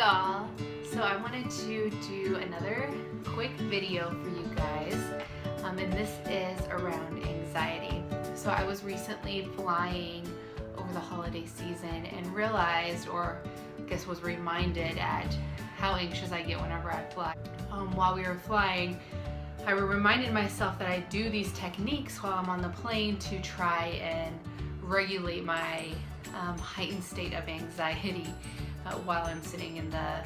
y'all. So I wanted to do another quick video for you guys, and this is around anxiety. So I was recently flying over the holiday season and realized, or I guess was reminded at how anxious I get whenever I fly. While we were flying, I reminded myself that I do these techniques while I'm on the plane to try and regulate my heightened state of anxiety while I'm sitting in the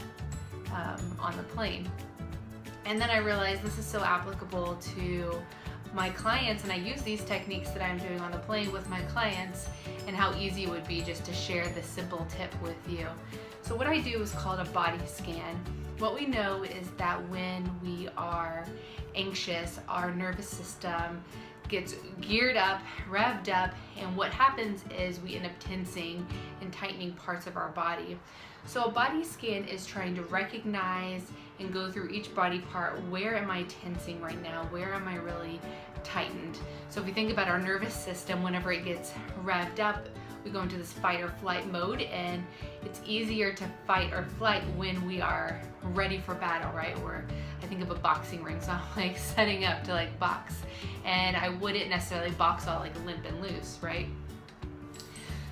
on the plane. And then I realized this is so applicable to my clients, and I use these techniques that I'm doing on the plane with my clients, and how easy it would be just to share this simple tip with you. So what I do is called a body scan. What we know is that when we are anxious, our nervous system gets geared up, revved up, and what happens is we end up tensing and tightening parts of our body. So a body scan is trying to recognize and go through each body part. Where am I tensing right now? Where am I really tightened? So if we think about our nervous system, whenever it gets revved up, we go into this fight or flight mode, and it's easier to fight or flight when we are ready for battle, right? I think of a boxing ring, so I'm like setting up to like box, and I wouldn't necessarily box all like limp and loose, right?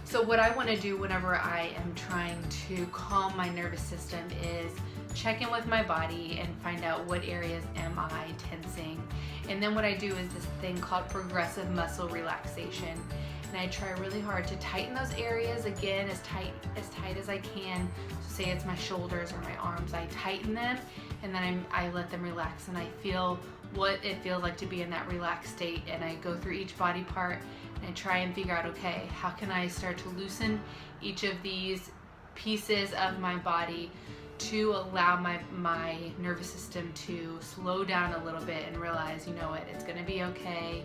So what I want to do whenever I am trying to calm my nervous system is check in with my body and find out what areas am I tensing. And then what I do is this thing called progressive muscle relaxation. And I try really hard to tighten those areas, again, as tight as I can. So say it's my shoulders or my arms, I tighten them, and then I let them relax, and I feel what it feels like to be in that relaxed state. And I go through each body part and I try and figure out, okay, how can I start to loosen each of these pieces of my body to allow my nervous system to slow down a little bit and realize, you know what, it's gonna be okay.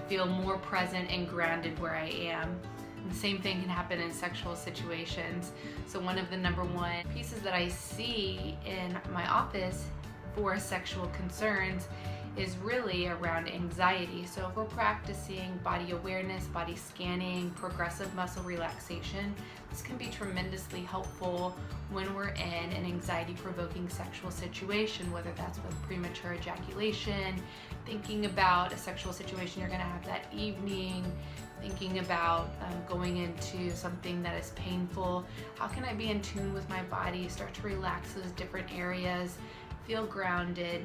Feel more present and grounded where I am. And the same thing can happen in sexual situations. So one of the number one pieces that I see in my office for sexual concerns is really around anxiety. So if we're practicing body awareness, body scanning, progressive muscle relaxation, this can be tremendously helpful when we're in an anxiety-provoking sexual situation, whether that's with premature ejaculation, thinking about a sexual situation you're gonna have that evening, thinking about going into something that is painful. How can I be in tune with my body, start to relax those different areas, feel grounded,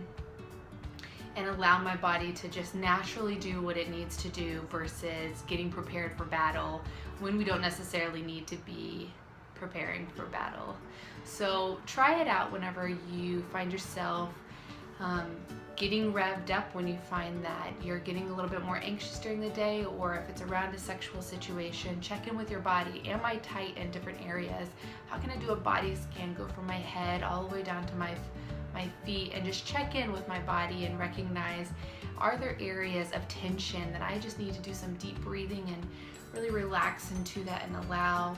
and allow my body to just naturally do what it needs to do versus getting prepared for battle when we don't necessarily need to be preparing for battle. So try it out whenever you find yourself getting revved up, when you find that you're getting a little bit more anxious during the day, or if it's around a sexual situation. Check in with your body. Am I tight in different areas? How can I do a body scan, go from my head all the way down to my feet, and just check in with my body and recognize, are there areas of tension that I just need to do some deep breathing and really relax into that and allow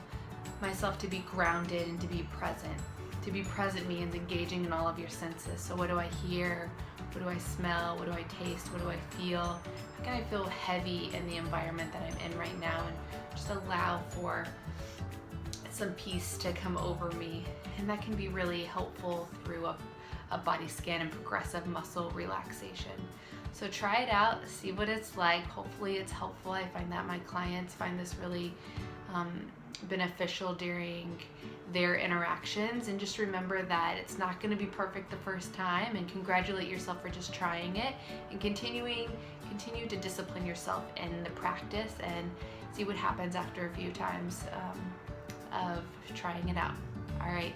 myself to be grounded and to be present. To be present means engaging in all of your senses. So what do I hear? What do I smell? What do I taste? What do I feel? How can I feel heavy in the environment that I'm in right now, and just allow for some peace to come over me? And that can be really helpful through a body scan and progressive muscle relaxation. So try it out, see what it's like. Hopefully it's helpful. I find that my clients find this really beneficial during their interactions. And just remember that it's not going to be perfect the first time, and congratulate yourself for just trying it, and continue to discipline yourself in the practice, and see what happens after a few times of trying it out. All right.